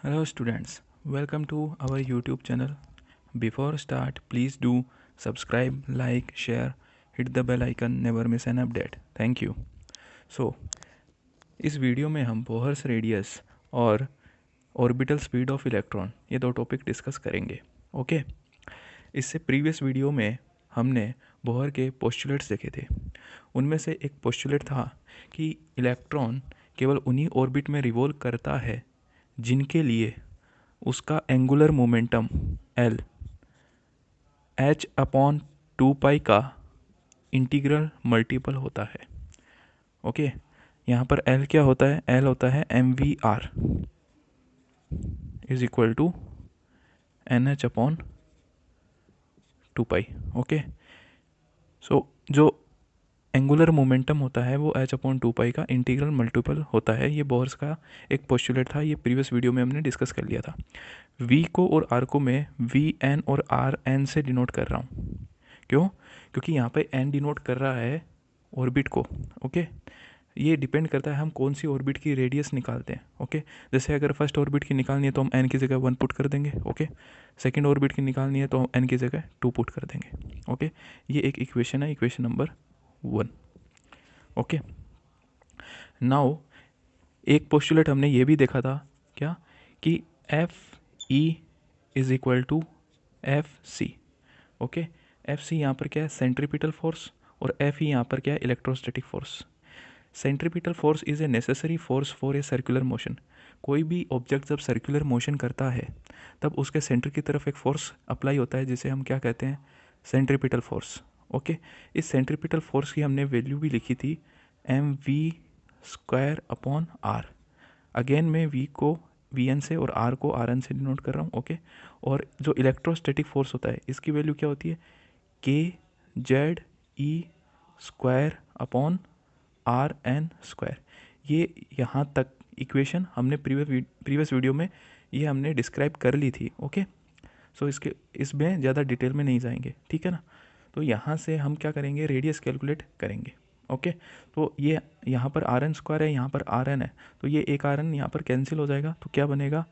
Hello students, welcome to our YouTube channel. Before start, please do subscribe, like, share, hit the bell icon, never miss an update. Thank you. So, इस video में हम Bohr's radius और orbital speed of electron ये दो topic discuss करेंगे. Okay. इससे previous video में हमने बोहर के पोस्टुलेट्स देखे थे. उनमें से एक पोस्टुलेट था कि इलेक्ट्रॉन केवल उन्हीं ऑर्बिट में रिवॉल्व करता है जिनके लिए उसका एंगुलर मोमेंटम L h/2 का इंटीग्रल मल्टीपल होता है. ओके. यहाँ पर L क्या होता है? L होता है mvr is equal to NH/2. Okay. So जो एंगुलर मोमेंटम होता है वो h/2 का इंटीग्रल मल्टीपल होता है. ये बोहर्स का एक पोस्टुलेट था. ये प्रीवियस वीडियो में हमने डिस्कस कर लिया था. v को और r को मैं vn और rn से डिनोट कर रहा हूँ. क्यों? क्योंकि यहाँ पे n डिनोट कर रहा है ऑर्बिट को. ओके. ये डिपेंड करता है हम कौन सी ऑर्बिट की रेडियस निकालते हैं. ओके. जैसे अगर फर्स्ट ऑर्बिट की निकालनी है तो हम n की जगह 1 पुट कर देंगे. ओके. सेकेंड ऑर्बिट की निकालनी है तो हम n की जगह 2 पुट कर देंगे. ओके. ये एक इक्वेशन है, इक्वेशन नंबर 1. ओके. नाउ एक पोस्टुलेट हमने ये भी देखा था क्या कि F E is equal to F C. Okay. F C यहाँ पर क्या है? Centripetal force. और एफ ई यहाँ पर क्या है? Electrostatic force. Centripetal force is a necessary force for a circular motion. कोई भी ऑब्जेक्ट जब सर्कुलर मोशन करता है तब उसके सेंटर की तरफ एक फोर्स अप्लाई होता है जिसे हम क्या कहते हैं? Centripetal force. ओके. इस सेंट्रीपिटल फोर्स की हमने वैल्यू भी लिखी थी mv²/r. अगेन मैं v को vn से और r को rn से डिनोट कर रहा हूँ. ओके. और जो इलेक्ट्रोस्टैटिक फोर्स होता है इसकी वैल्यू क्या होती है? kZe²/rn². ये यहाँ तक इक्वेशन हमने प्रीवियस वीडियो में ये हमने डिस्क्राइब कर ली थी. ओके. सो इसमें ज़्यादा डिटेल में नहीं जाएंगे. ठीक है ना. तो यहाँ से हम क्या करेंगे? रेडियस कैलकुलेट करेंगे. ओके. तो ये यहाँ पर rn² है, यहाँ पर rn है, तो ये एक rn यहाँ पर कैंसिल हो जाएगा. तो क्या बनेगा?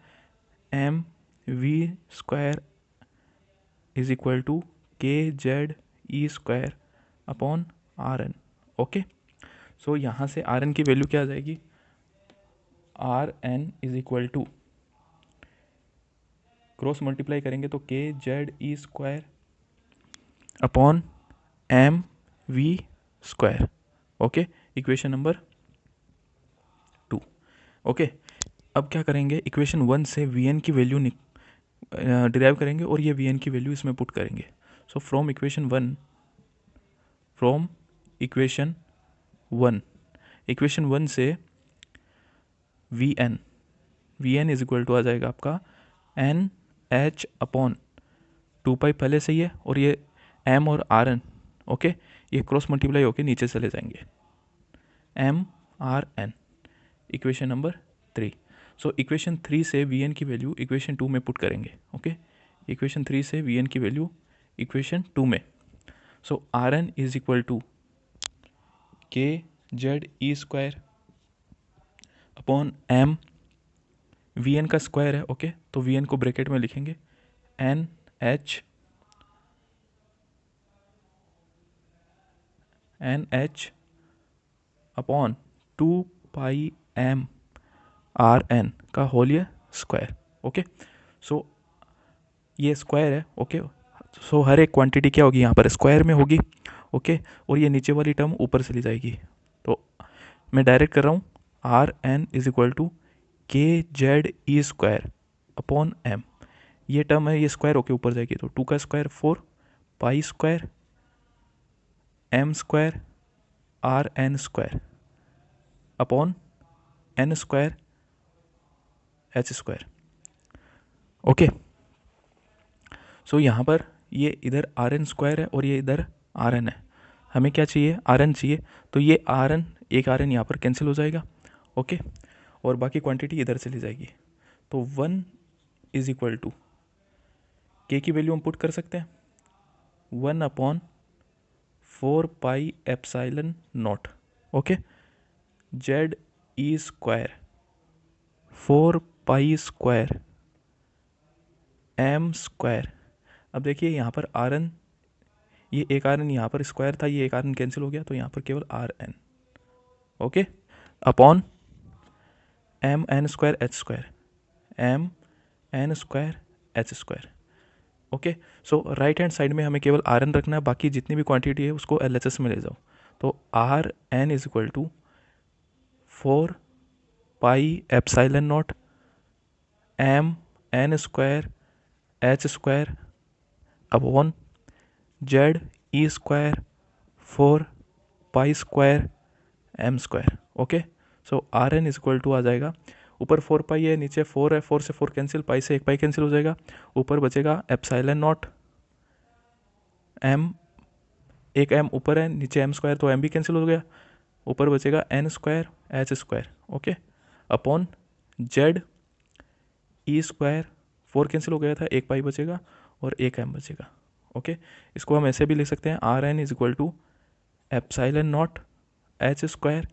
mv² is equal to kZe²/rn. Okay. So यहाँ से rn की वैल्यू क्या आ जाएगी? rn is equal to cross multiply करेंगे तो kZe²/mv². Okay. Equation number 2. Okay. अब क्या करेंगे? इक्वेशन 1 से vn की वैल्यू डिराइव करेंगे और ये vn की वैल्यू इसमें पुट करेंगे. सो फ्रॉम इक्वेशन 1 से vn इज इक्वल टू आ जाएगा आपका NH/2 पहले से ही है और ये m और rn. ओके. ये क्रॉस मल्टीप्लाई होके नीचे चले जाएंगे. mrn. Equation number 3. So equation 3 से vn की वैल्यू इक्वेशन 2 में पुट करेंगे. ओके. इक्वेशन 3 से vn की वैल्यू इक्वेशन 2 में. So rn is equal to kZe²/m. vn का स्क्वायर है. ओके. तो vn को ब्रैकेट में लिखेंगे NH/2πmRn का होल स्क्वायर. ओके. सो ये स्क्वायर है. ओके. सो हर एक क्वांटिटी क्या होगी? यहाँ पर स्क्वायर में होगी. ओके. और ये नीचे वाली टर्म ऊपर से ली जाएगी. तो मैं डायरेक्ट कर रहा हूँ rn is equal to kZe²/m. ये टर्म है, ये स्क्वायर होके ऊपर जाएगी तो 2 का square 4, π² m² rn² upon n² h². Okay. So यहाँ पर ये इधर rn² है और ये इधर rn है. हमें क्या चाहिए? rn चाहिए. तो ये rn एक rn यहाँ पर कैंसिल हो जाएगा. ओके. और बाकी क्वांटिटी इधर चली जाएगी. तो 1 इज इक्वल टू के की वैल्यू हम पुट कर सकते हैं 1/4πε0. Okay. Z E² pi square M square. अब देखिए यहाँ पर आर एन, ये एक आर एन यहाँ पर स्क्वायर था, ये एक आर एन कैंसिल हो गया, तो यहाँ पर केवल R N, okay, upon M N square H square, M N square H square, okay. So right hand side में हमें केवल आर एन रखना है, बाकी जितनी भी क्वांटिटी है उसको एल एच एस में ले जाओ। तो are N is equal to 4 pi epsilon naught M N square H square upon Z E square 4 pi square M square, okay. So R N is equal to आ जाएगा, ऊपर 4 पाई है, नीचे 4 है, 4 से 4 कैंसिल, पाई से 1 पाई कैंसिल हो जाएगा, ऊपर बचेगा एप्साइलन नॉट एम, एक एम ऊपर है, नीचे एम स्क्वायर, तो एम भी कैंसिल हो गया, ऊपर बचेगा N square H square, okay, upon Z E square, 4 cancel हो गया था, एक पाई बचेगा और एक एम बचेगा, ओके। इसको हम ऐसे भी लिख सकते हैं, R N is equal to epsilon naught H square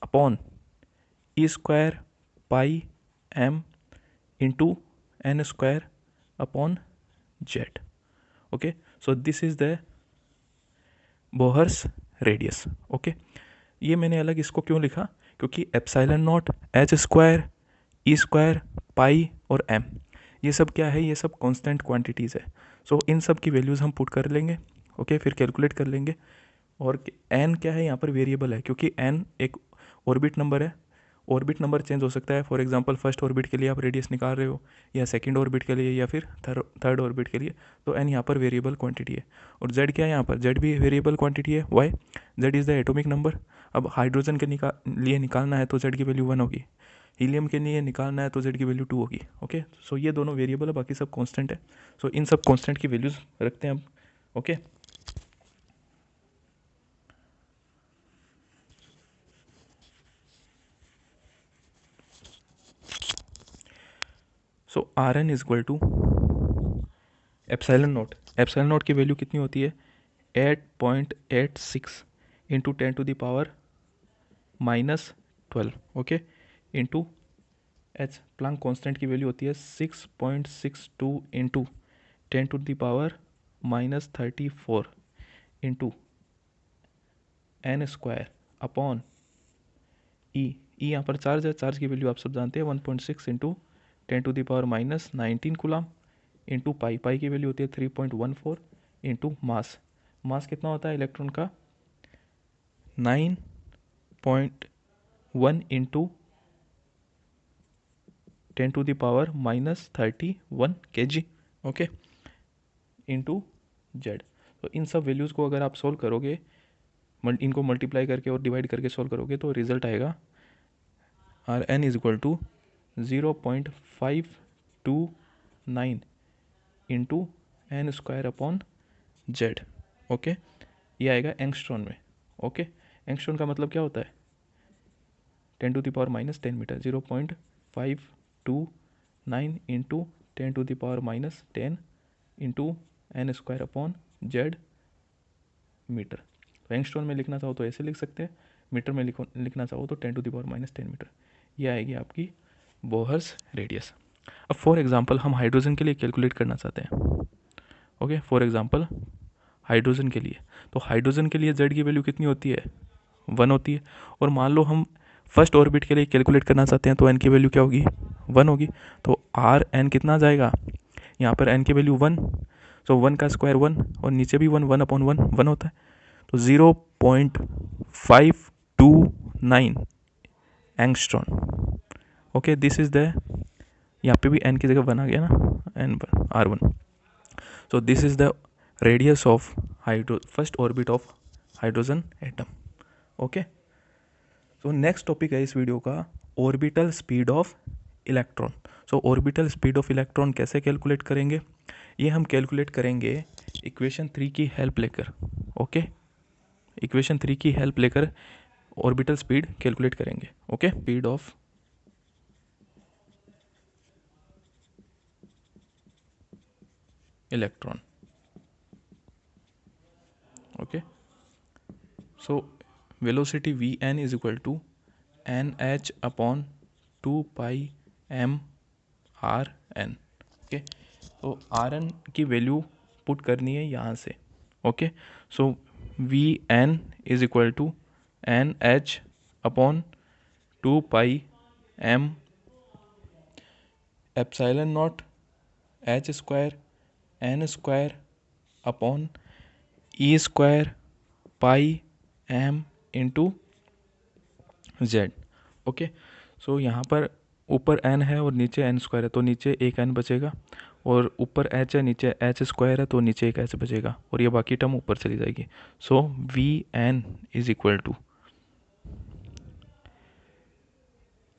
upon E square pi M into N square upon Z, okay. So this is the Bohr's radius, okay. ये मैंने अलग इसको क्यों लिखा, क्योंकि epsilon naught H square E square pi और M, ये सब क्या है, ये सब कांस्टेंट क्वांटिटीज़ है। सो इन सब की वैल्यूज़ हम पुट कर लेंगे, ओके, फिर कैलकुलेट कर लेंगे। और एन क्या है, यहाँ पर वेरिएबल है, क्योंकि एन एक ऑर्बिट नंबर है, ऑर्बिट नंबर चेंज हो सकता है। फॉर एग्जांपल फर्स्ट ऑर्बिट के लिए आप रेडियस निकाल रहे हो, या सेकंड ऑर्बिट के लिए, या फिर थर्ड ऑर्बिट के लिए, तो एन यहाँ पर वेरिएबल क्वांटिटी है। और जेड क्या है, यहाँ पर जेड भी वेरिएबल क्वांटिटी है। Why, Z is the atomic number. अब हाइड्रोजन के लिए निकालना है तो जेड की वैल्यू 1 होगी, हीलियम के लिए निकालना है तो जेड की वैल्यू 2 होगी, ओके। सो ये दोनों वेरिएबल है, बाकी सब कॉन्स्टेंट है। सो इन सब कॉन्स्टेंट की वैल्यूज़ रखते हैं अब, okay. So R N is equal to epsilon naught, epsilon naught की वैल्यू कितनी होती है, 8.86 into 10⁻⁻12, okay, into H, Planck constant की वैल्यू होती है 6.62 into 10⁻34 into N square upon E, यहाँ पर चार्ज है, चार्ज की वैल्यू आप सब जानते हैं 1.6 इंटू 10⁻⁻19 कूलम इंटू पाई, पाई की वैल्यू होती है 3.14 इंटू मास, मास कितना होता है इलेक्ट्रॉन का 9.1 into 10⁻⁻31 kg, okay, into Z. तो इन सब वैल्यूज़ को अगर आप सोल्व करोगे, इनको मल्टीप्लाई करके और डिवाइड करके सोल्व करोगे, तो रिजल्ट आएगा R N is equal to 0.529 into N square upon Z, okay. ये आएगा एंगस्ट्रॉन में, ओके। एंगस्ट्रॉन का मतलब क्या होता है, 10⁻⁻10 metre, 0.529 into 10⁻⁻10 into N square upon Z metre. तो एंगस्ट्रॉन में लिखना चाहो तो ऐसे लिख सकते हैं, मीटर में लिखना चाहो तो 10⁻⁻10 मीटर। ये आएगी आपकी बोहर्स रेडियस। अब फॉर एग्जांपल हम हाइड्रोजन के लिए कैलकुलेट करना चाहते हैं, ओके। फॉर एग्जांपल हाइड्रोजन के लिए, तो हाइड्रोजन के लिए जेड की वैल्यू कितनी होती है, 1 होती है। और मान लो हम फर्स्ट ऑर्बिट के लिए कैलकुलेट करना चाहते हैं, तो एन की वैल्यू क्या होगी, 1 होगी। तो आर एन कितना आ जाएगा, यहाँ पर एन की वैल्यू 1, सो 1 का स्क्वायर 1 और नीचे भी 1, 1/1 होता है, तो 0.529 angstrom, okay. This is the, यहाँ पे भी एन की जगह 1 आ गया ना, N R1। So this is the radius of first orbit of hydrogen atom, okay. So next topic है इस वीडियो का orbital speed of electron. So orbital speed of electron कैसे कैलकुलेट करेंगे, ये हम कैलकुलेट करेंगे इक्वेशन 3 की हेल्प लेकर, ओके। इक्वेशन 3 की हेल्प लेकर ऑर्बिटल स्पीड कैलकुलेट करेंगे, okay. Speed of electron, okay. So velocity v N is equal to n h upon 2 pi m r N. Okay, तो आर एन की value put करनी है यहाँ से। Okay, so V N is equal to n h upon 2 pi M epsilon naught H square n square upon E square pi M into z. Okay, so यहाँ पर ऊपर N है और नीचे एन स्क्वायर है, तो नीचे एक एन बचेगा, और ऊपर एच है, नीचे एच स्क्वायर है, तो नीचे एक एच बचेगा, और ये बाकी टर्म ऊपर चली जाएगी। So V N is equal to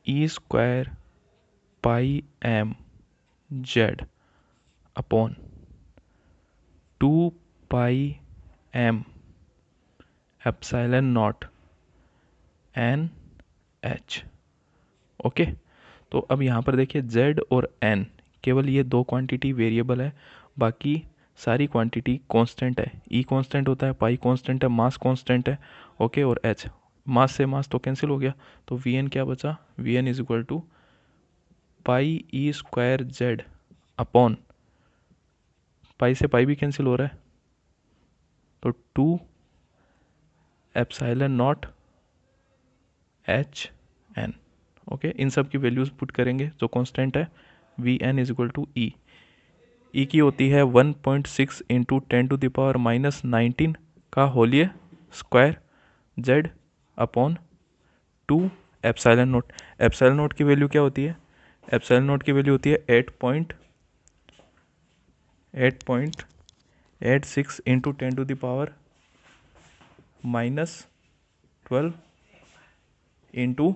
E square pi M Z upon 2 pi M epsilon naught N H. Okay, तो अब यहाँ पर देखिए z और n केवल ये दो क्वांटिटी वेरिएबल है, बाकी सारी क्वांटिटी कांस्टेंट है। e कांस्टेंट होता है, पाई कांस्टेंट है, मास कांस्टेंट है। ओके, और h मास से मास तो कैंसिल हो गया, तो vn क्या बचा, vn is equal to pi e square z upon, pi से पाई भी कैंसिल हो रहा है, तो 2 epsilon naught h n. Okay, इन सब की वैल्यूज पुट करेंगे, जो कांस्टेंट है v N is equal to e. E की होती है 1.6 इंटू 10⁻⁻19 का whole square z upon 2 epsilon naught. Epsilon naught की वैल्यू क्या होती है, एप्सिलॉन नोट की वैल्यू होती है 8.86 into 10⁻⁻12 into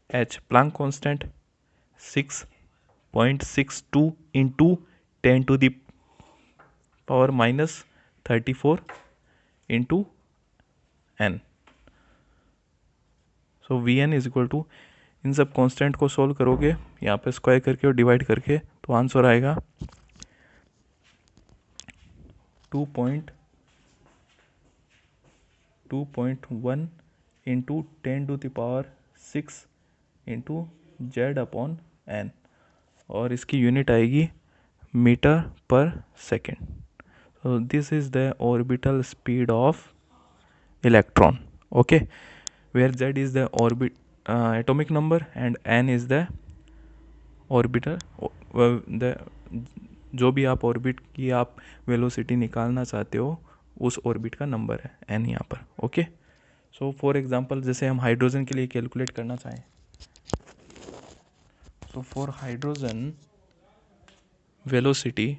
H, Planck constant 6.62 into 10⁻⁻34 into n. So V N is equal to, इन सब कांस्टेंट को सोल्व करोगे यहाँ पे स्क्वायर करके और डिवाइड करके, तो आंसर आएगा 2.1 into 10⁻6 into Z upon N, और इसकी यूनिट आएगी metre per second. So this is the orbital speed of electron. Okay, where z is the atomic number and n is the orbital the जो भी आप orbit की आप velocity निकालना चाहते हो उस ऑर्बिट का नंबर है n यहाँ पर। ओके, सो फॉर एग्जांपल जैसे हम हाइड्रोजन के लिए कैलकुलेट करना चाहें, तो for hydrogen velocity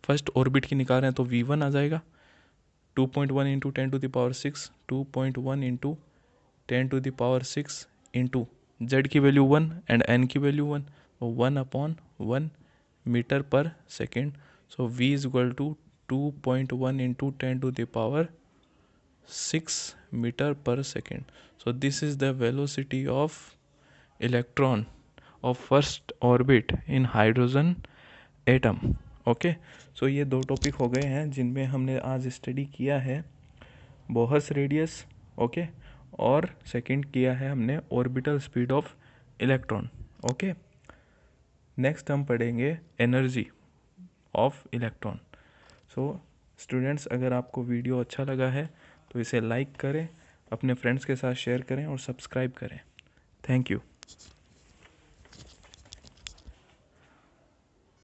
first orbit की निकाल रहे हैं, तो v1 आ जाएगा 2.1 इंटू 10⁻6, 2.1 इंटू 10⁻6 इंटू जेड की वैल्यू 1 एंड एन की value 1, 1/1 metre per second. So v is equal to 2.1 into 10⁻6 metre per second. So this is the velocity of electron of first orbit in hydrogen atom. Okay, so ये दो topic हो गए हैं जिनमें हमने आज study किया है बोहर्स रेडियस। ओके, और सेकंड किया है हमने orbital speed of electron. Okay, next हम पढ़ेंगे energy of electron. So students, अगर आपको वीडियो अच्छा लगा है तो इसे लाइक करें, अपने फ्रेंड्स के साथ शेयर करें और सब्सक्राइब करें। Thank you.